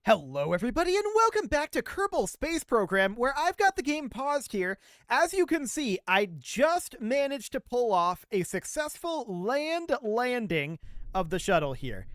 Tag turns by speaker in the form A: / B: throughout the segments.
A: Hello everybody and welcome back to Kerbal Space Program, where I've got the game paused here. As you can see, I just managed to pull off a successful landing of the shuttle here.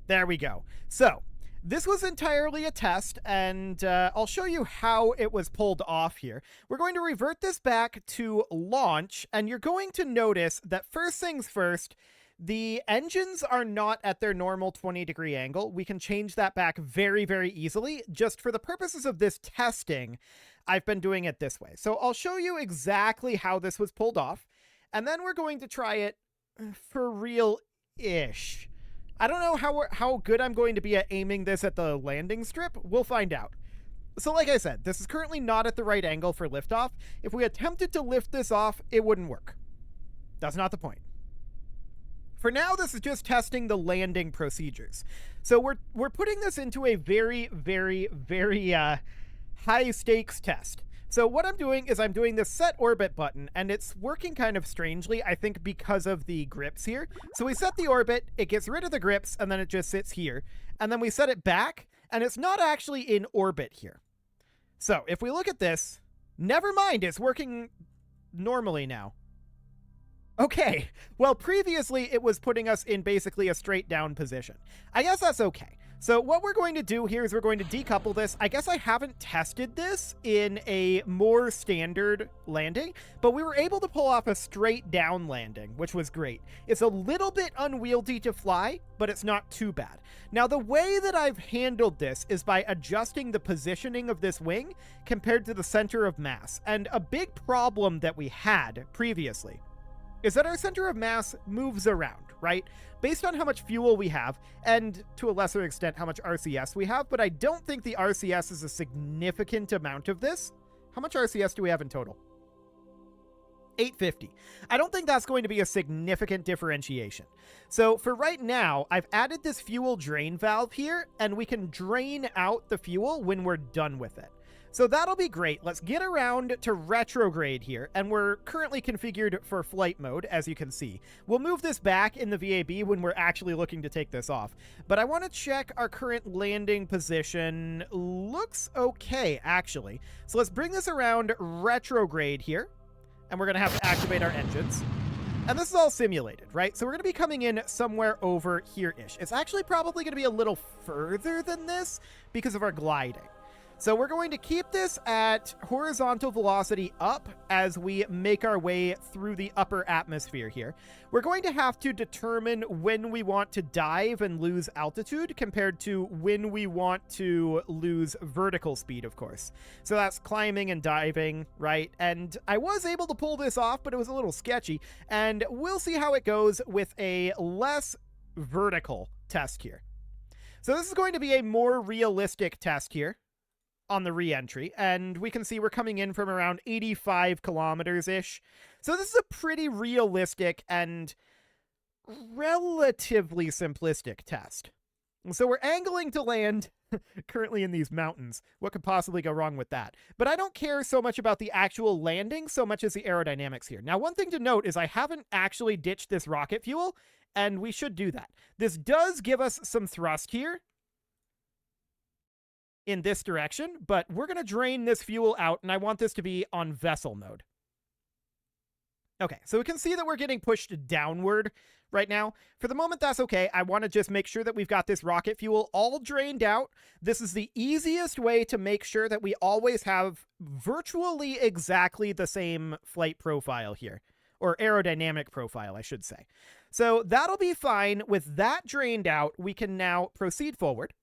A: There we go. So, this was entirely a test, and I'll show you how it was pulled off here. We're going to revert this back to launch, and you're going to notice that first things first, the engines are not at their normal 20-degree angle. We can change that back very, very easily. Just for the purposes of this testing, I've been doing it this way. So I'll show you exactly how this was pulled off, and then we're going to try it for real-ish. I don't know how good I'm going to be at aiming this at the landing strip. We'll find out. So like I said, this is currently not at the right angle for liftoff. If we attempted to lift this off, it wouldn't work. That's not the point. For now, this is just testing the landing procedures. So we're putting this into a very, very, very high stakes test. So what I'm doing is I'm doing this set orbit button, and it's working kind of strangely, I think, because of the grips here. So we set the orbit, it gets rid of the grips, and then it just sits here. And then we set it back, and it's not actually in orbit here. So if we look at this, never mind, it's working normally now. Okay, well, previously it was putting us in basically a straight down position. I guess that's okay. So what we're going to do here is we're going to decouple this. I guess I haven't tested this in a more standard landing, but we were able to pull off a straight down landing, which was great. It's a little bit unwieldy to fly, but it's not too bad. Now, the way that I've handled this is by adjusting the positioning of this wing compared to the center of mass. And a big problem that we had previously is that our center of mass moves around, right? Based on how much fuel we have, and to a lesser extent, how much RCS we have, but I don't think the RCS is a significant amount of this. How much RCS do we have in total? 850. I don't think that's going to be a significant differentiation. So for right now, I've added this fuel drain valve here, and we can drain out the fuel when we're done with it. So that'll be great. Let's get around to retrograde here, and we're currently configured for flight mode, as you can see. We'll move this back in the VAB when we're actually looking to take this off. But I want to check our current landing position. Looks okay, actually. So let's bring this around retrograde here, and we're going to have to activate our engines. And this is all simulated, right? So we're going to be coming in somewhere over here-ish. It's actually probably going to be a little further than this because of our gliding. So we're going to keep this at horizontal velocity up as we make our way through the upper atmosphere here. We're going to have to determine when we want to dive and lose altitude compared to when we want to lose vertical speed, of course. So that's climbing and diving, right? And I was able to pull this off, but it was a little sketchy. And we'll see how it goes with a less vertical test here. So this is going to be a more realistic test here on the re-entry, and we can see we're coming in from around 85 kilometers-ish. So this is a pretty realistic and relatively simplistic test. So we're angling to land currently in these mountains. What could possibly go wrong with that? But I don't care so much about the actual landing so much as the aerodynamics here. Now, one thing to note is I haven't actually ditched this rocket fuel, and we should do that. This does give us some thrust here in this direction, but we're going to drain this fuel out, and I want this to be on vessel mode. Okay, so we can see that we're getting pushed downward right now. For the moment, that's okay. I want to just make sure that we've got this rocket fuel all drained out. This is the easiest way to make sure that we always have virtually exactly the same flight profile here, or aerodynamic profile, I should say. So that'll be fine. With that drained out, we can now proceed forward.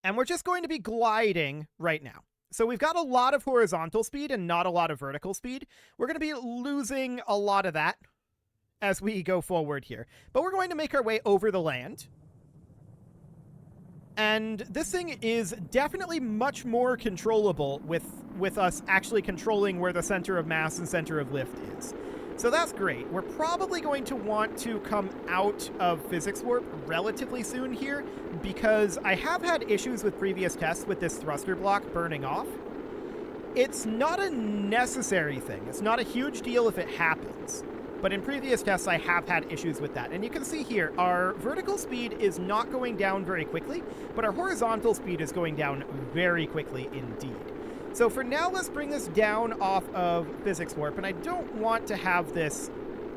A: And we're just going to be gliding right now. So we've got a lot of horizontal speed and not a lot of vertical speed. We're going to be losing a lot of that as we go forward here. But we're going to make our way over the land. And this thing is definitely much more controllable with us actually controlling where the center of mass and center of lift is. So that's great. We're probably going to want to come out of physics warp relatively soon here because I have had issues with previous tests with this thruster block burning off. It's not a necessary thing. It's not a huge deal if it happens. but in previous tests I have had issues with that. And you can see here, our vertical speed is not going down very quickly, but our horizontal speed is going down very quickly indeed. So for now, let's bring this down off of physics warp, and I don't want to have this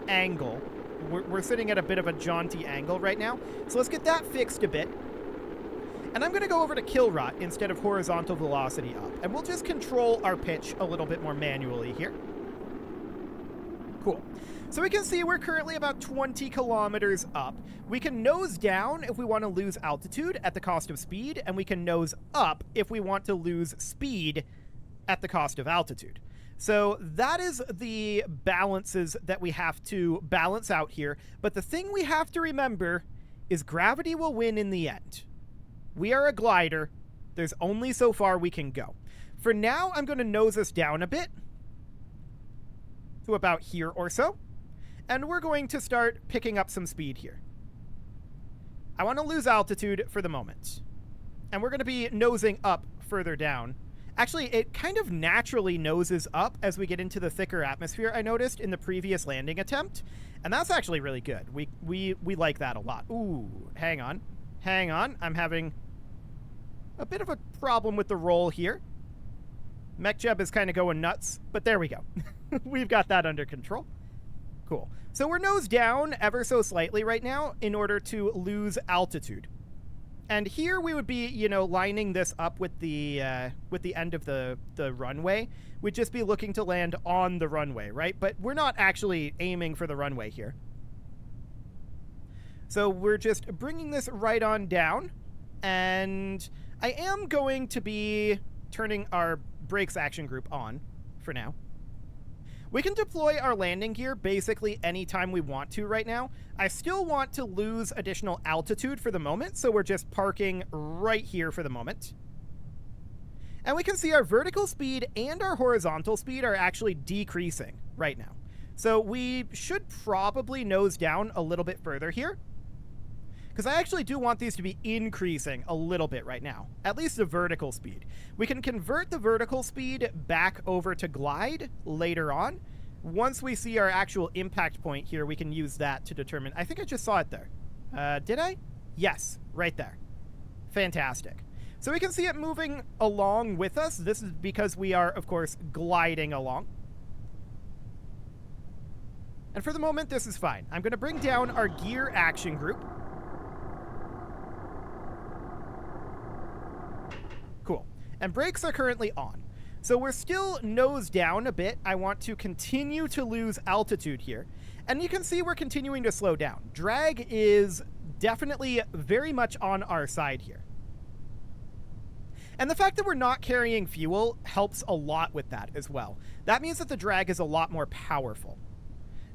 A: angle. We're sitting at a bit of a jaunty angle right now, so let's get that fixed a bit. And I'm going to go over to kill rot instead of horizontal velocity up, and we'll just control our pitch a little bit more manually here. Cool. So we can see we're currently about 20 kilometers up. We can nose down if we want to lose altitude at the cost of speed, and we can nose up if we want to lose speed at the cost of altitude. So that is the balances that we have to balance out here. But the thing we have to remember is gravity will win in the end. We are a glider. There's only so far we can go. For now, I'm going to nose us down a bit to about here or so. And we're going to start picking up some speed here. I want to lose altitude for the moment. And we're going to be nosing up further down. Actually, it kind of naturally noses up as we get into the thicker atmosphere, I noticed, in the previous landing attempt. And that's actually really good. We like that a lot. Ooh, hang on. Hang on. I'm having a bit of a problem with the roll here. MechJeb is kind of going nuts, but there we go. We've got that under control. Cool. So we're nose down ever so slightly right now in order to lose altitude. And here we would be, you know, lining this up with the end of the runway. We'd just be looking to land on the runway, right? But we're not actually aiming for the runway here. So we're just bringing this right on down. And I am going to be turning our brakes action group on for now. We can deploy our landing gear basically anytime we want to right now. I still want to lose additional altitude for the moment, so we're just parking right here for the moment. And we can see our vertical speed and our horizontal speed are actually decreasing right now. So we should probably nose down a little bit further here, because I actually do want these to be increasing a little bit right now, at least the vertical speed. We can convert the vertical speed back over to glide later on. Once we see our actual impact point here, we can use that to determine. I think I just saw it there. Did I? Yes, right there. Fantastic. So we can see it moving along with us. This is because we are, of course, gliding along. And for the moment, this is fine. I'm going to bring down our gear action group. Cool. And brakes are currently on. So we're still nose down a bit. I want to continue to lose altitude here. And you can see we're continuing to slow down. Drag is definitely very much on our side here. And the fact that we're not carrying fuel helps a lot with that as well. That means that the drag is a lot more powerful.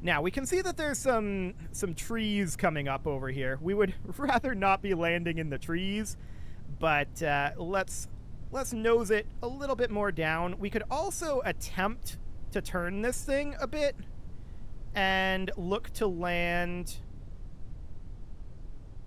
A: Now, we can see that there's some trees coming up over here. We would rather not be landing in the trees, but let's nose it a little bit more down. We could also attempt to turn this thing a bit and look to land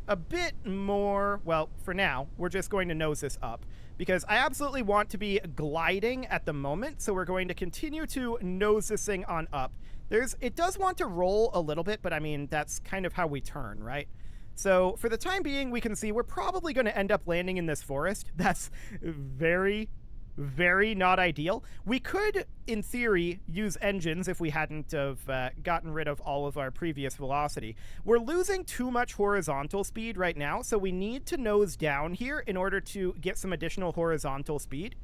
A: a bit more. Well, for now, we're just going to nose this up because I absolutely want to be gliding at the moment. So we're going to continue to nose this thing on up. It does want to roll a little bit, but I mean, that's kind of how we turn, right? So for the time being, we can see we're probably going to end up landing in this forest. That's very, very not ideal. We could, in theory, use engines if we hadn't have gotten rid of all of our previous velocity. We're losing too much horizontal speed right now, so we need to nose down here in order to get some additional horizontal speed.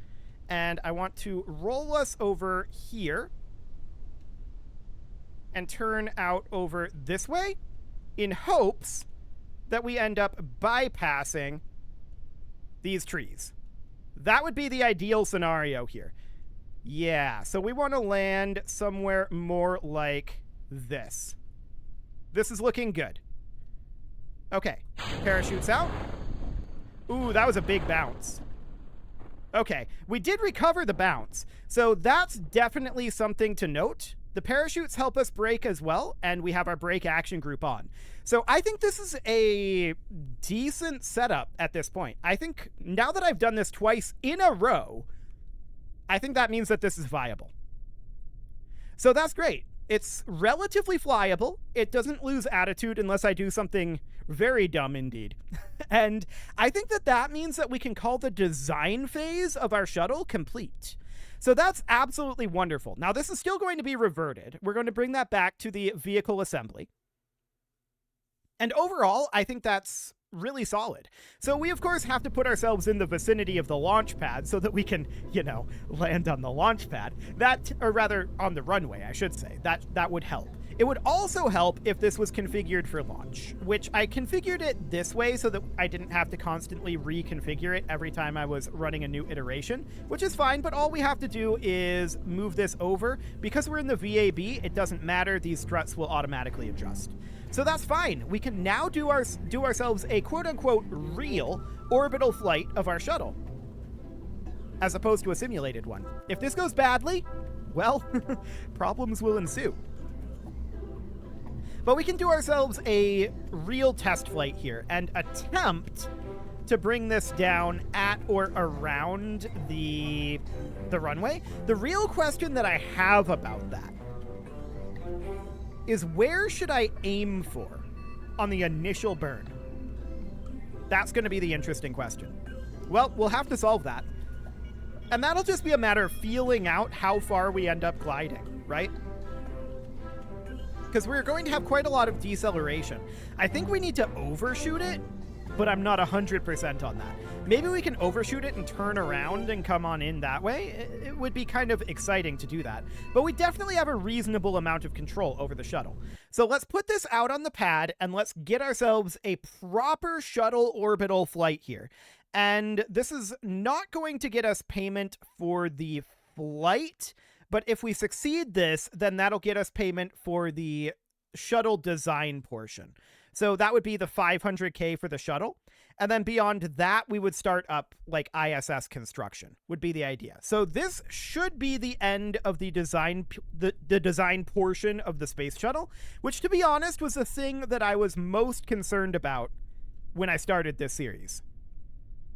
A: And I want to roll us over here and turn out over this way in hopes that we end up bypassing these trees. That would be the ideal scenario here. Yeah, so we want to land somewhere more like this. This is looking good. Okay, parachutes out. Ooh, that was a big bounce. Okay, we did recover the bounce, so that's definitely something to note. The parachutes help us brake as well, and we have our brake action group on. So I think this is a decent setup at this point. I think now that I've done this twice in a row, I think that means that this is viable. So that's great. It's relatively flyable. It doesn't lose attitude unless I do something very dumb indeed. And I think that that means that we can call the design phase of our shuttle complete. So that's absolutely wonderful. Now, this is still going to be reverted. We're going to bring that back to the vehicle assembly. And overall, I think that's really solid. So we, of course, have to put ourselves in the vicinity of the launch pad so that we can, you know, land on the launch pad. That, or rather, on the runway, I should say. That would help. It would also help if this was configured for launch, which I configured it this way so that I didn't have to constantly reconfigure it every time I was running a new iteration, which is fine, but all we have to do is move this over. Because we're in the VAB, it doesn't matter. These struts will automatically adjust. So that's fine. We can now do ourselves a quote-unquote real orbital flight of our shuttle, as opposed to a simulated one. If this goes badly, well, problems will ensue. But we can do ourselves a real test flight here and attempt to bring this down at or around the runway. The real question that I have about that is, where should I aim for on the initial burn? That's going to be the interesting question. Well, we'll have to solve that. And that'll just be a matter of feeling out how far we end up gliding, right? Because we're going to have quite a lot of deceleration. I think we need to overshoot it, but I'm not 100% on that. Maybe we can overshoot it and turn around and come on in that way. It would be kind of exciting to do that. But we definitely have a reasonable amount of control over the shuttle. So let's put this out on the pad and let's get ourselves a proper shuttle orbital flight here. And this is not going to get us payment for the flight, but if we succeed this, then that'll get us payment for the shuttle design portion. So that would be the 500K for the shuttle. And then beyond that, we would start up like ISS construction would be the idea. So this should be the end of the design, the design portion of the space shuttle, which, to be honest, was the thing that I was most concerned about when I started this series.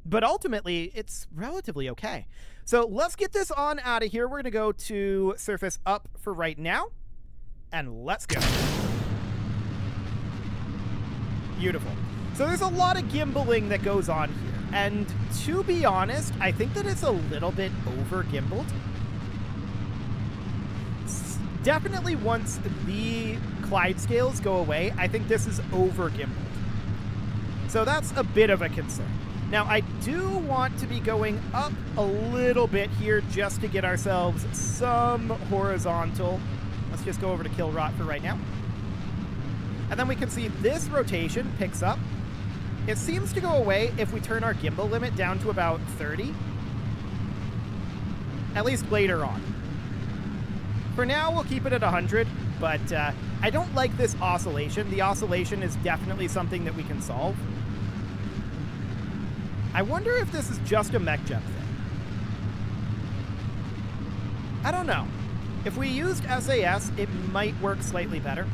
A: But ultimately, it's relatively okay. So let's get this on out of here. We're going to go to surface up for right now. And let's go. Beautiful. So there's a lot of gimbaling that goes on here. And to be honest, I think that it's a little bit over gimbaled. Definitely once the Clydescales go away, I think this is over gimbaled. So that's a bit of a concern. Now, I do want to be going up a little bit here just to get ourselves some horizontal. Let's just go over to kill rot for right now. And then we can see this rotation picks up. It seems to go away if we turn our gimbal limit down to about 30. At least later on. For now, we'll keep it at 100, but I don't like this oscillation. The oscillation is definitely something that we can solve. I wonder if this is just a mech jet thing. I don't know. If we used SAS, it might work slightly better.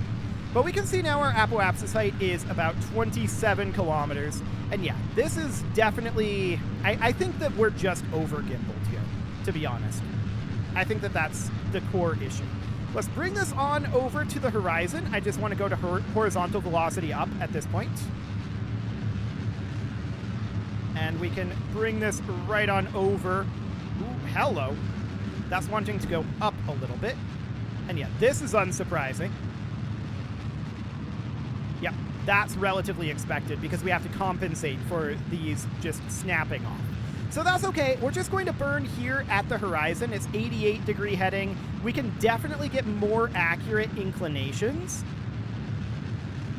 A: But we can see now our apoapsis height is about 27 kilometers. And yeah, this is definitely... I think that we're just over gimbaled here, to be honest. I think that that's the core issue. Let's bring this on over to the horizon. I just want to go to horizontal velocity up at this point. And we can bring this right on over. Ooh, hello. That's wanting to go up a little bit. And yeah, this is unsurprising. Yep, that's relatively expected because we have to compensate for these just snapping off. So that's okay. We're just going to burn here at the horizon. It's 88-degree heading. We can definitely get more accurate inclinations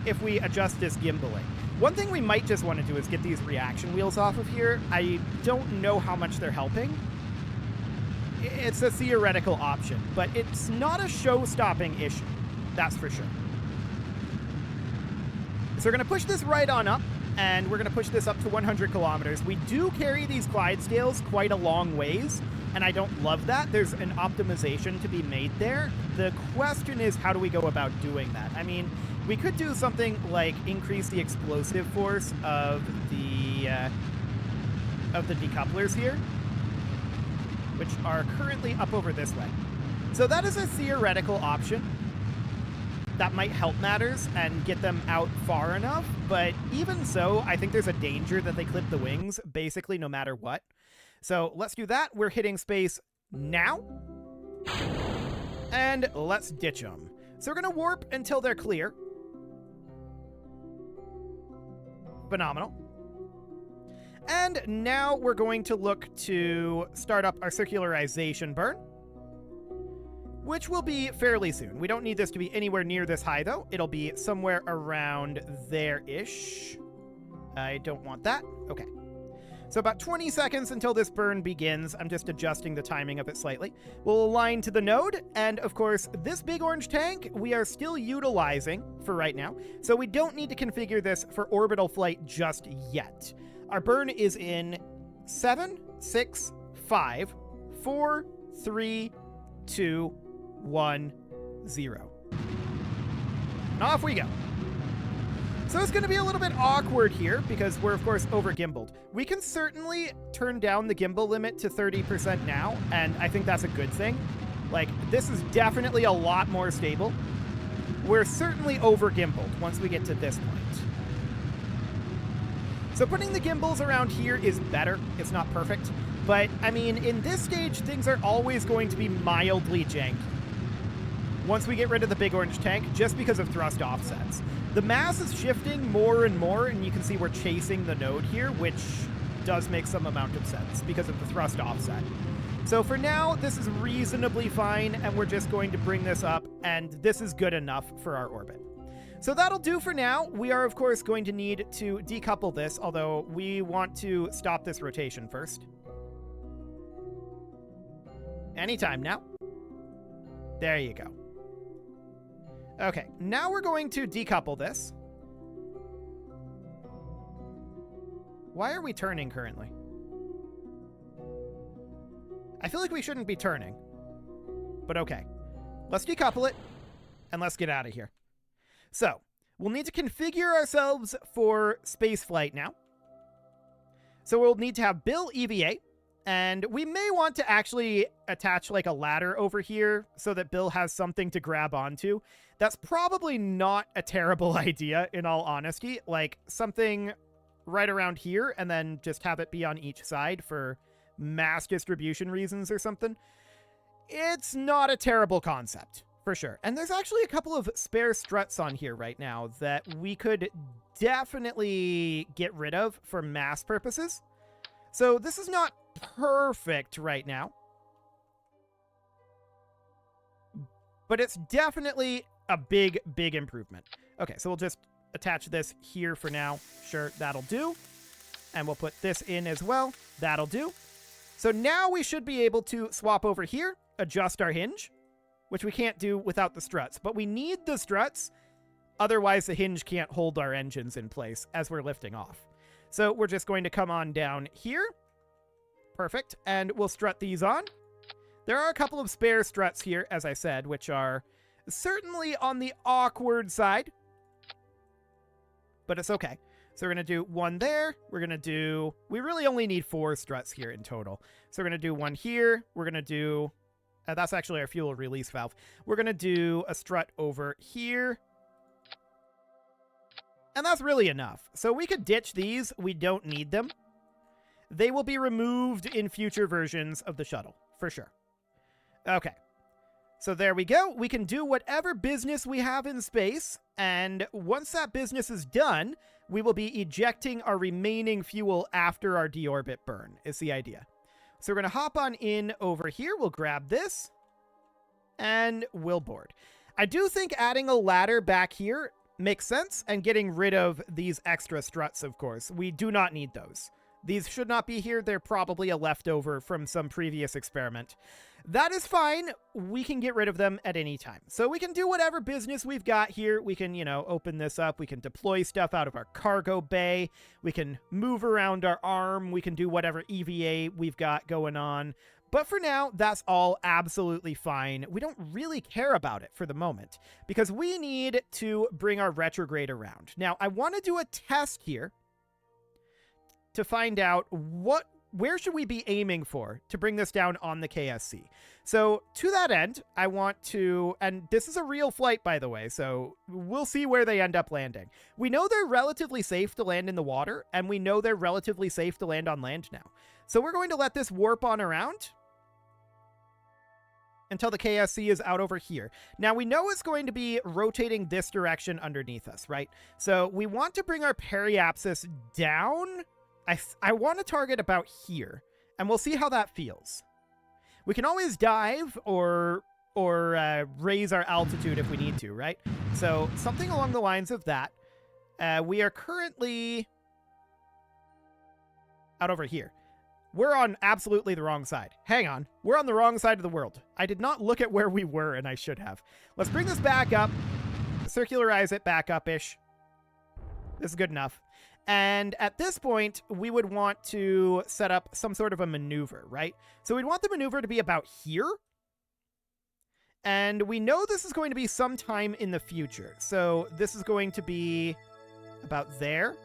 A: if we adjust this gimbaling. One thing we might just want to do is get these reaction wheels off of here. I don't know how much they're helping. It's a theoretical option, but it's not a show-stopping issue. That's for sure. So we're going to push this right on up, and we're going to push this up to 100 kilometers. We do carry these Clydescales quite a long ways, and I don't love that. There's an optimization to be made there. The question is, how do we go about doing that? I mean, we could do something like increase the explosive force of the decouplers here, which are currently up over this way. So that is a theoretical option. that might help matters and get them out far enough, but even so, I think there's a danger that they clip the wings, basically no matter what. So let's do that. We're hitting space now. And let's ditch them. So we're going to warp until they're clear. Phenomenal. And now we're going to look to start up our circularization burn, which will be fairly soon. We don't need this to be anywhere near this high, though. It'll be somewhere around there-ish. I don't want that. Okay. So about 20 seconds until this burn begins. I'm just adjusting the timing of it slightly. We'll align to the node, and of course, this big orange tank we are still utilizing for right now, so we don't need to configure this for orbital flight just yet. Our burn is in 7, 6, 5, 4, 3, 2, 1, 0. And off we go. So it's going to be a little bit awkward here because we're, of course, over gimbaled. We can certainly turn down the gimbal limit to 30% now, and I think that's a good thing. Like, this is definitely a lot more stable. We're certainly over gimbaled once we get to this point. So putting the gimbals around here is better. It's not perfect. But, I mean, in this stage, things are always going to be mildly janky once we get rid of the big orange tank, just because of thrust offsets. The mass is shifting more and more, and you can see we're chasing the node here, which does make some amount of sense because of the thrust offset. So for now, this is reasonably fine, and we're just going to bring this up, and this is good enough for our orbit. So that'll do for now. We are, of course, going to need to decouple this, although we want to stop this rotation first. Anytime now. There you go. Okay, now we're going to decouple this. Why are we turning currently? I feel like we shouldn't be turning. But okay. Let's decouple it, and let's get out of here. So, we'll need to configure ourselves for spaceflight now. So we'll need to have Bill EVA, and we may want to actually attach like a ladder over here so that Bill has something to grab onto. That's probably not a terrible idea, in all honesty. Like, something right around here, and then just have it be on each side for mass distribution reasons or something. It's not a terrible concept. For sure. And there's actually a couple of spare struts on here right now that we could definitely get rid of for mass purposes. So this is not perfect right now, but it's definitely a big, big improvement. Okay, so we'll just attach this here for now. Sure, that'll do. And we'll put this in as well. That'll do. So now we should be able to swap over here, adjust our hinge, which we can't do without the struts. But we need the struts, otherwise the hinge can't hold our engines in place as we're lifting off. So we're just going to come on down here. Perfect. And we'll strut these on. There are a couple of spare struts here, as I said, which are certainly on the awkward side. But it's okay. So we're going to do one there. We're going to do... We really only need 4 struts here in total. So we're going to do one here. We're going to do... that's actually our fuel release valve. We're going to do a strut over here. And that's really enough. So we could ditch these. We don't need them. They will be removed in future versions of the shuttle, for sure. Okay. So there we go. We can do whatever business we have in space. And once that business is done, we will be ejecting our remaining fuel after our deorbit burn, is the idea. So we're going to hop on in over here. We'll grab this, and we'll board. I do think adding a ladder back here makes sense, and getting rid of these extra struts, of course. We do not need those. These should not be here. They're probably a leftover from some previous experiment. That is fine. We can get rid of them at any time. So we can do whatever business we've got here. We can, open this up. We can deploy stuff out of our cargo bay. We can move around our arm. We can do whatever EVA we've got going on. But for now, that's all absolutely fine. We don't really care about it for the moment because we need to bring our retrograde around. Now, I want to do a test here to find out what where should we be aiming for to bring this down on the KSC? So to that end, I want to, and this is a real flight, by the way, so we'll see where they end up landing. We know they're relatively safe to land in the water, and we know they're relatively safe to land on land now. So we're going to let this warp on around until the KSC is out over here. Now, we know it's going to be rotating this direction underneath us, right? So we want to bring our periapsis down. I want to target about here, and we'll see how that feels. We can always dive or raise our altitude if we need to, right? So something along the lines of that. We are currently out over here. We're on absolutely the wrong side. Hang on. We're on the wrong side of the world. I did not look at where we were, and I should have. Let's bring this back up. Circularize it back up-ish. This is good enough. And at this point, we would want to set up some sort of a maneuver, right? So we'd want the maneuver to be about here. And we know this is going to be sometime in the future. So this is going to be about there.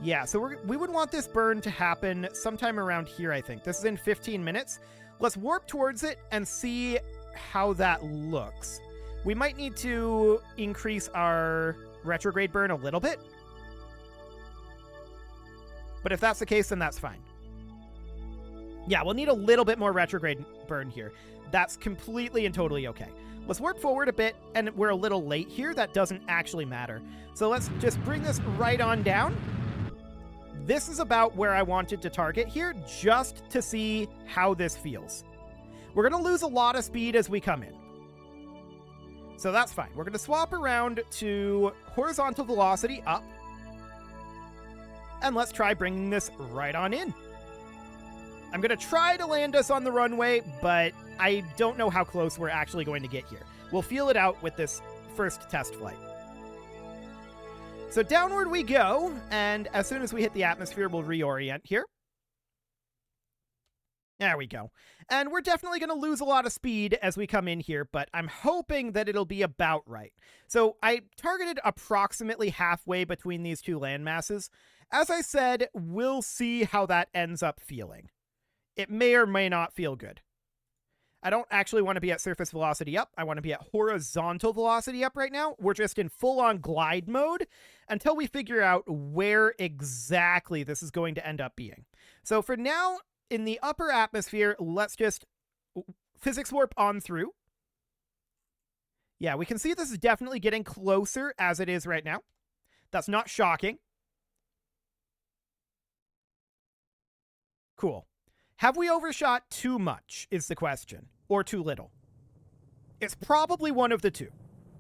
A: Yeah, so we would want this burn to happen sometime around here, I think. This is in 15 minutes. Let's warp towards it and see how that looks. We might need to increase our retrograde burn a little bit. But if that's the case, then that's fine. Yeah, we'll need a little bit more retrograde burn here. That's completely and totally okay. Let's warp forward a bit, and we're a little late here. That doesn't actually matter. So let's just bring this right on down. This is about where I wanted to target here, just to see how this feels. We're going to lose a lot of speed as we come in. So that's fine. We're going to swap around to horizontal velocity up. And let's try bringing this right on in. I'm going to try to land us on the runway, but I don't know how close we're actually going to get here. We'll feel it out with this first test flight. So downward we go, and as soon as we hit the atmosphere, we'll reorient here. There we go. And we're definitely going to lose a lot of speed as we come in here, but I'm hoping that it'll be about right. So I targeted approximately halfway between these two landmasses. As I said, we'll see how that ends up feeling. It may or may not feel good. I don't actually want to be at surface velocity up. I want to be at horizontal velocity up right now. We're just in full-on glide mode until we figure out where exactly this is going to end up being. So for now, in the upper atmosphere, let's just physics warp on through. Yeah, we can see this is definitely getting closer as it is right now. That's not shocking. Cool. Have we overshot too much is the question, or too little? It's probably one of the two.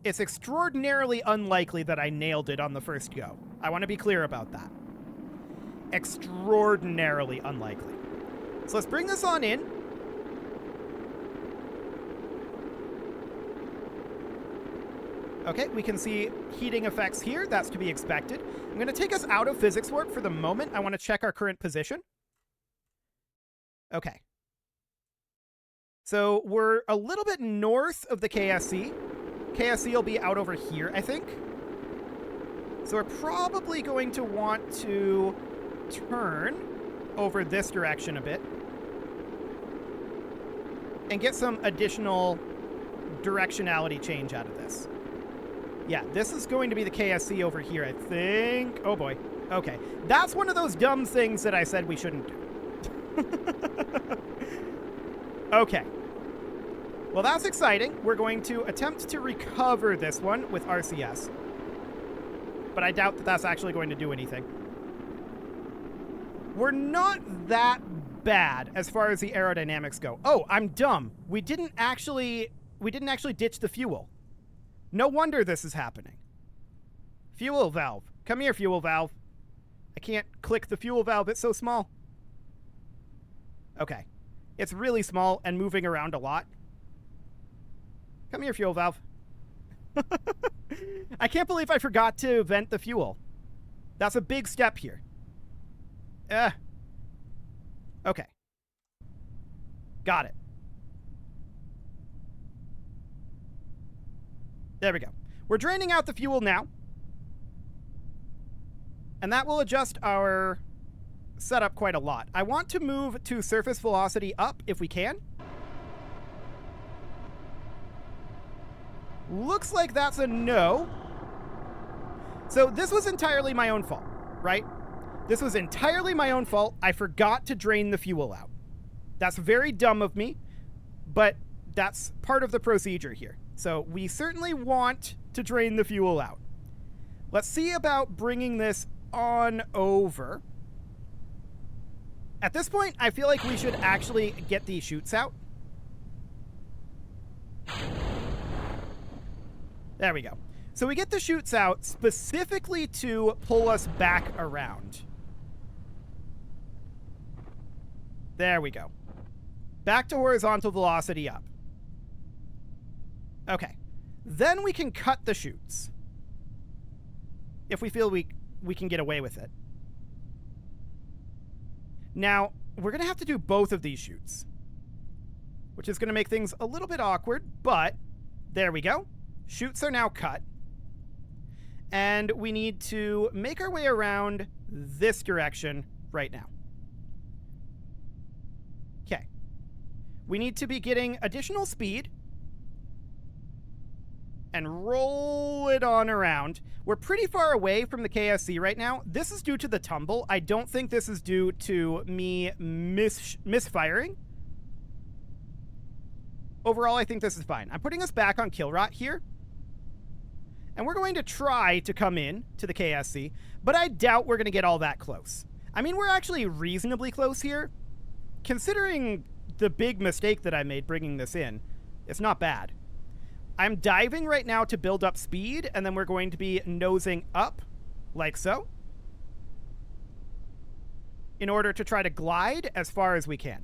A: It's extraordinarily unlikely that I nailed it on the first go. I want to be clear about that. Extraordinarily unlikely. So let's bring this on in. Okay, we can see heating effects here. That's to be expected. I'm going to take us out of physics warp for the moment. I want to check our current position. Okay. So we're a little bit north of the KSC. KSC will be out over here, I think. So we're probably going to want to turn over this direction a bit and get some additional directionality change out of this. Yeah, this is going to be the KSC over here, I think. Oh boy. Okay. That's one of those dumb things that I said we shouldn't do. Okay. Well, that's exciting. We're going to attempt to recover this one with RCS. But I doubt that that's actually going to do anything. We're not that bad as far as the aerodynamics go. Oh, I'm dumb. We didn't actually ditch the fuel. No wonder this is happening. Fuel valve. Come here, fuel valve. I can't click the fuel valve. It's so small. Okay. It's really small and moving around a lot. Come here, fuel valve. I can't believe I forgot to vent the fuel. That's a big step here. Okay. Got it. There we go. We're draining out the fuel now. And that will adjust our set up quite a lot. I want to move to surface velocity up if we can. Looks like that's a no. So this was entirely my own fault, right? This was entirely my own fault. I forgot to drain the fuel out. That's very dumb of me, but that's part of the procedure here. So we certainly want to drain the fuel out. Let's see about bringing this on over. At this point, I feel like we should actually get these chutes out. There we go. So we get the chutes out specifically to pull us back around. There we go. Back to horizontal velocity up. Okay. Then we can cut the chutes. If we feel we can get away with it. Now, we're going to have to do both of these chutes, which is going to make things a little bit awkward, but there we go. Chutes are now cut. And we need to make our way around this direction right now. Okay. We need to be getting additional speed and roll it on around. We're pretty far away from the KSC right now. This is due to the tumble. I don't think this is due to me misfiring. Overall, I think this is fine. I'm putting us back on kill rot here. And we're going to try to come in to the KSC, but I doubt we're going to get all that close. I mean, we're actually reasonably close here. Considering the big mistake that I made bringing this in, it's not bad. I'm diving right now to build up speed, and then we're going to be nosing up, like so, in order to try to glide as far as we can.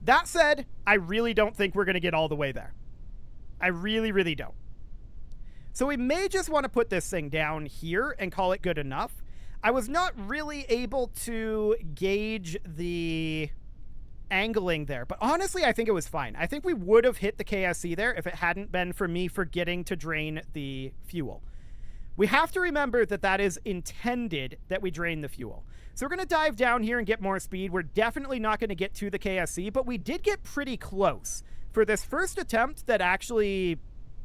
A: That said, I really don't think we're going to get all the way there. I really, really don't. So we may just want to put this thing down here and call it good enough. I was not really able to gauge the angling there, but honestly, I think it was fine. I think we would have hit the KSC there if it hadn't been for me forgetting to drain the fuel. We have to remember that that is intended that we drain the fuel. So we're going to dive down here and get more speed. We're definitely not going to get to the KSC, but we did get pretty close. For this first attempt that actually,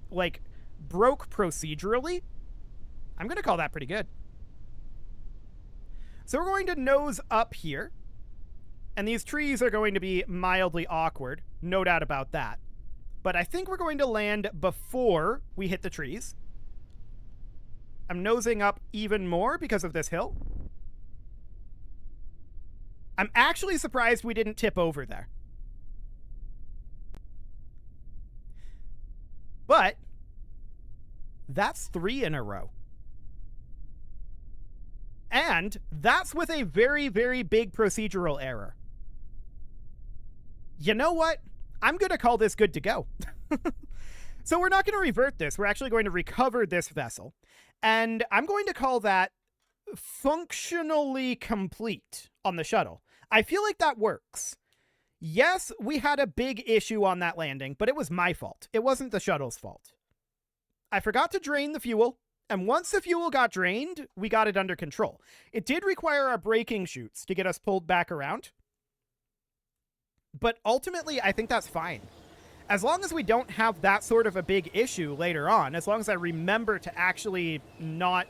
A: like, broke procedurally, I'm going to call that pretty good. So we're going to nose up here. And these trees are going to be mildly awkward. No doubt about that. But I think we're going to land before we hit the trees. I'm nosing up even more because of this hill. I'm actually surprised we didn't tip over there. But that's 3 in a row. And that's with a very, very big procedural error. You know what? I'm going to call this good to go. So we're not going to revert this. We're actually going to recover this vessel. And I'm going to call that functionally complete on the shuttle. I feel like that works. Yes, we had a big issue on that landing, but it was my fault. It wasn't the shuttle's fault. I forgot to drain the fuel. And once the fuel got drained, we got it under control. It did require our braking chutes to get us pulled back around. But ultimately, I think that's fine. As long as we don't have that sort of a big issue later on, as long as I remember to actually not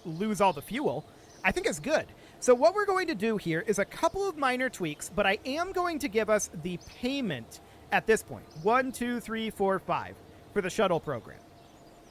A: lose all the fuel, I think it's good. So what we're going to do here is a couple of minor tweaks, but I am going to give us the payment at this point. 1, 2, 3, 4, 5 for the shuttle program.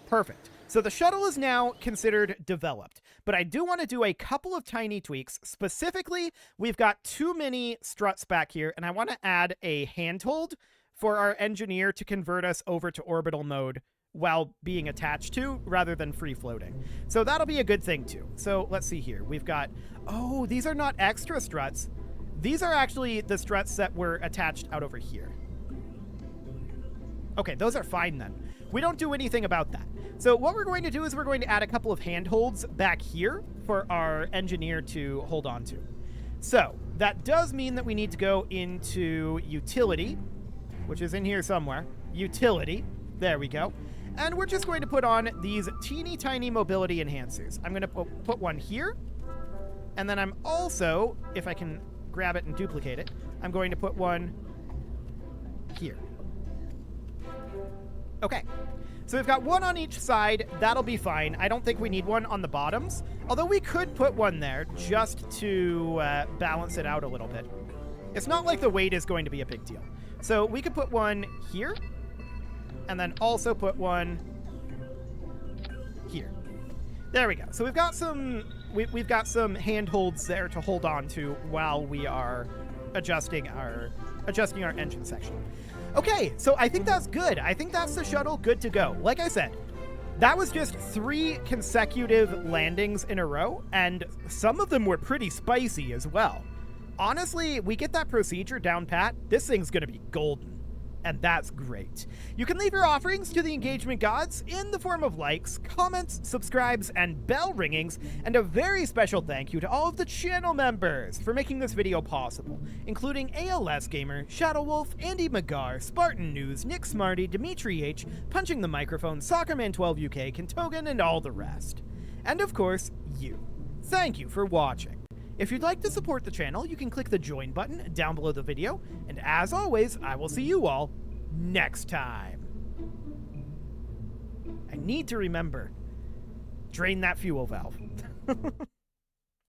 A: Perfect. So the shuttle is now considered developed, but I do want to do a couple of tiny tweaks. Specifically, we've got too many struts back here, and I want to add a handhold for our engineer to convert us over to orbital mode while being attached to, rather than free floating. So that'll be a good thing too. So let's see here. We've got, oh, these are not extra struts. These are actually the struts that were attached out over here. Okay, those are fine then. We don't do anything about that. So what we're going to do is we're going to add a couple of handholds back here for our engineer to hold on to. So that does mean that we need to go into utility, which is in here somewhere. Utility. There we go. And we're just going to put on these teeny tiny mobility enhancers. I'm going to put one here And then I'm also, if I can grab it and duplicate it, I'm going to put one here. Okay. So we've got one on each side. That'll be fine. I don't think we need one on the bottoms, although we could put one there just to balance it out a little bit. It's not like the weight is going to be a big deal. So we could put one here, and then also put one here. There we go. So we've got some handholds there to hold on to while we are adjusting our engine section. Okay, so I think that's good. I think that's the shuttle good to go. Like I said, that was just 3 consecutive landings in a row, and some of them were pretty spicy as well. Honestly, we get that procedure down pat, this thing's gonna be golden. And that's great. You can leave your offerings to the engagement gods in the form of likes, comments, subscribes, and bell ringings, and a very special thank you to all of the channel members for making this video possible, including ALS Gamer, Shadow Wolf, Andy McGar, Spartan News, Nick Smarty, Dimitri H, Punching the Microphone, Soccerman12 UK, Kentogan, and all the rest. And of course, you. Thank you for watching. If you'd like to support the channel, you can click the join button down below the video, and as always, I will see you all next time. I need to remember, drain that fuel valve.